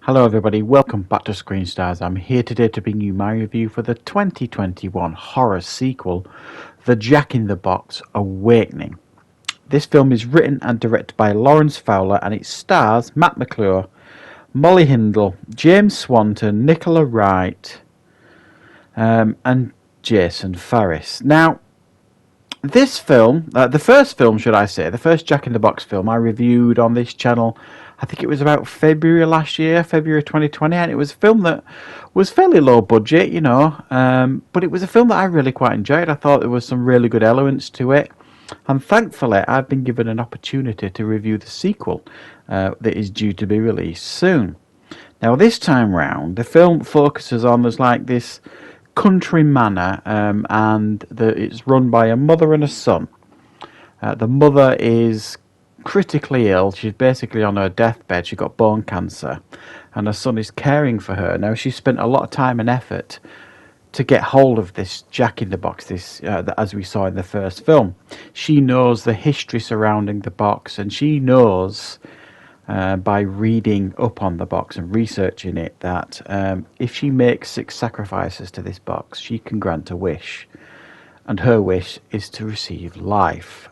Hello everybody, welcome back to Screenstars. I'm here today to bring you my review for the 2021 horror sequel, The Jack in the Box Awakening. This film is written and directed by Lawrence Fowler and it stars Matt McClure, Molly Hindle, James Swanton, Nicola Wright and Jason Farris. Now, this film, the first film should I say, the first Jack in the Box film I reviewed on this channel, I think it was about February last year, February 2020, and it was a film that was fairly low budget, but it was a film that I really quite enjoyed. I thought there was some really good elements to it, and thankfully I've been given an opportunity to review the sequel that is due to be released soon. Now this time round, the film focuses on there's like this country manor, and it's run by a mother and a son. The mother is critically ill. She's basically on her deathbed. She got bone cancer, and her son is caring for her. Now she spent a lot of time and effort to get hold of this Jack in the Box, this as we saw in the first film. She knows the history surrounding the box, and she knows by reading up on the box and researching it that if she makes 6 sacrifices to this box, she can grant a wish. And her wish is to receive life.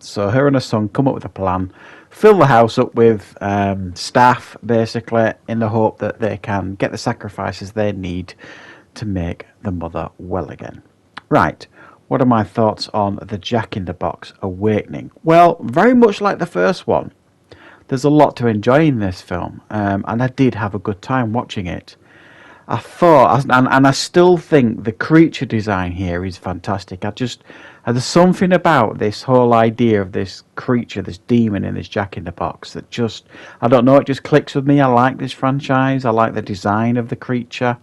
So her and her son come up with a plan, fill the house up with staff, basically, in the hope that they can get the sacrifices they need to make the mother well again. Right, what are my thoughts on the Jack in the Box Awakening? Well, very much like the first one, there's a lot to enjoy in this film, and I did have a good time watching it. I thought, and I still think the creature design here is fantastic. There's something about this whole idea of this creature, this demon in this Jack in the Box that just, I don't know, it just clicks with me. I like this franchise. I like the design of the creature.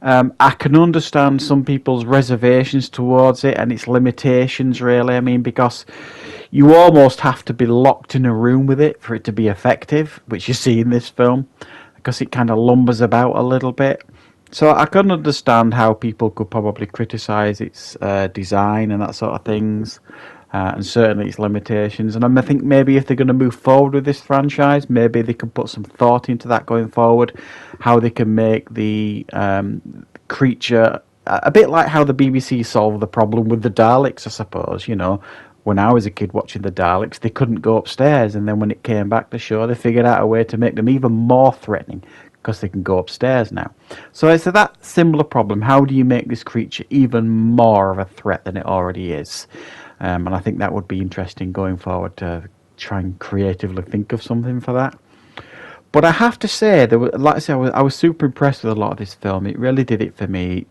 I can understand some people's reservations towards it and its limitations, really. I mean, because you almost have to be locked in a room with it for it to be effective, which you see in this film, because it kind of lumbers about a little bit. So I can understand how people could probably criticise its design and that sort of things, and certainly its limitations. And I think maybe if they're going to move forward with this franchise, maybe they can put some thought into that going forward, how they can make the creature a bit like how the BBC solved the problem with the Daleks, I suppose. When I was a kid watching the Daleks, they couldn't go upstairs, and then when it came back to show, they figured out a way to make them even more threatening because they can go upstairs now. So it's that similar problem. How do you make this creature even more of a threat than it already is? And I think that would be interesting going forward to try and creatively think of something for that. But I have to say, like I said, I was super impressed with a lot of this film. It really did it for me.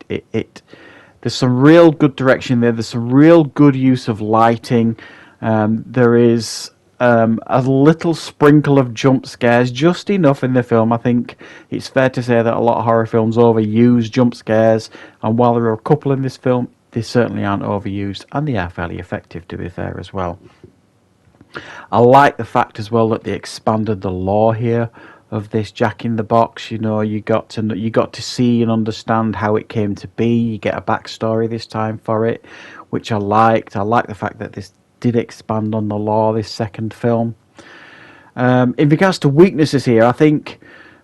There's some real good direction there. There's some real good use of lighting. There is a little sprinkle of jump scares, just enough in the film. I think it's fair to say that a lot of horror films overuse jump scares, and while there are a couple in this film, they certainly aren't overused, and they are fairly effective, to be fair, as well. I like the fact as well that they expanded the lore here of this Jack in the Box. You got to see and understand how it came to be. You get a backstory this time for it, which I liked. I like the fact that this did expand on the lore, this second film. In regards to weaknesses here, I think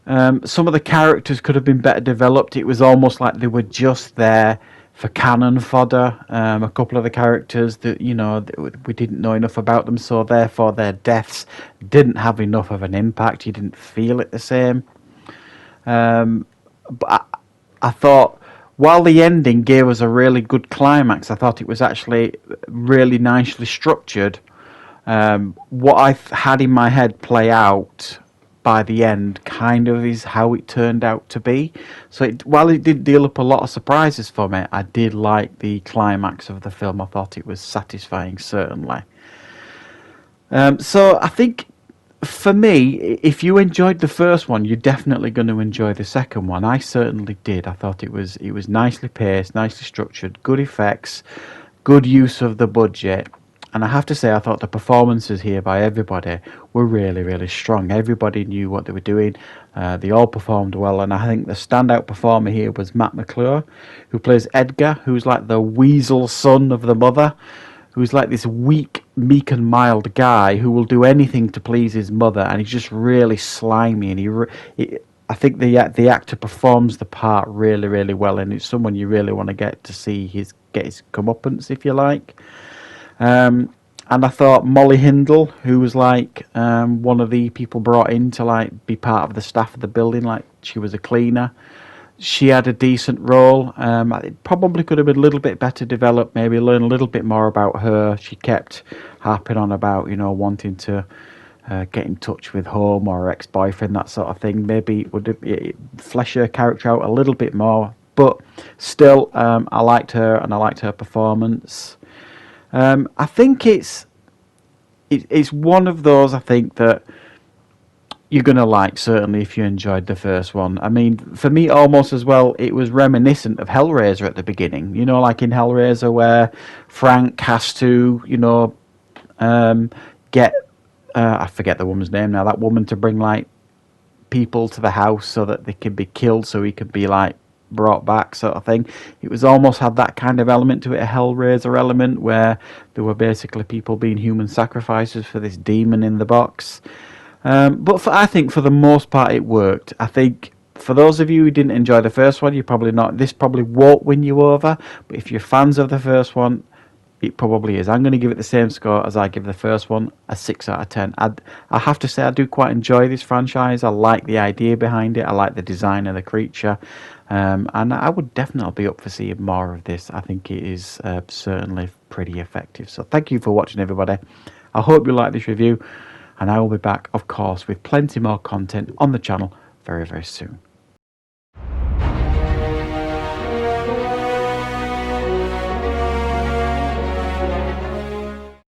some of the characters could have been better developed. It was almost like they were just there for cannon fodder. A couple of the characters that we didn't know enough about them, so therefore their deaths didn't have enough of an impact. You didn't feel it the same. But I thought, while the ending gave us a really good climax, I thought it was actually really nicely structured. What I had in my head play out by the end kind of is how it turned out to be. So while it did deal up a lot of surprises for me, I did like the climax of the film. I thought it was satisfying, certainly. So I think for me, if you enjoyed the first one, you're definitely going to enjoy the second one. I certainly did. I thought it was nicely paced, nicely structured, good effects, good use of the budget. And I have to say, I thought the performances here by everybody were really, really strong. Everybody knew what they were doing. They all performed well. And I think the standout performer here was Matt McClure, who plays Edgar, who's like the weasel son of the mother, who's like this weak, meek and mild guy who will do anything to please his mother. And he's just really slimy. And I think the actor performs the part really, really well, and it's someone you really want to get to see get his comeuppance, if you like. And I thought Molly Hindle, who was like one of the people brought in to like be part of the staff of the building, like she was a cleaner. She had a decent role. It probably could have been a little bit better developed. Maybe learn a little bit more about her. She kept harping on about wanting to get in touch with home or her ex-boyfriend, that sort of thing. Maybe it would flesh her character out a little bit more. But still, I liked her and I liked her performance. I think it's one of those, I think, that you're going to like, certainly, if you enjoyed the first one. I mean, for me, almost as well, it was reminiscent of Hellraiser at the beginning. Like in Hellraiser where Frank has to, get, I forget the woman's name now, that woman to bring, like, people to the house so that they can be killed so he could be, like, brought back, sort of thing. It was almost had that kind of element to it, a Hellraiser element, where there were basically people being human sacrifices for this demon in the box. But I think for the most part it worked. I think for those of you who didn't enjoy the first one, this probably won't win you over. But if you're fans of the first one, it probably is. I'm going to give it the same score as I give the first one, a 6 out of 10. I have to say I do quite enjoy this franchise. I like the idea behind it. I like the design of the creature. And I would definitely be up for seeing more of this. I think it is certainly pretty effective. So thank you for watching, everybody. I hope you like this review. And I will be back, of course, with plenty more content on the channel very, very soon.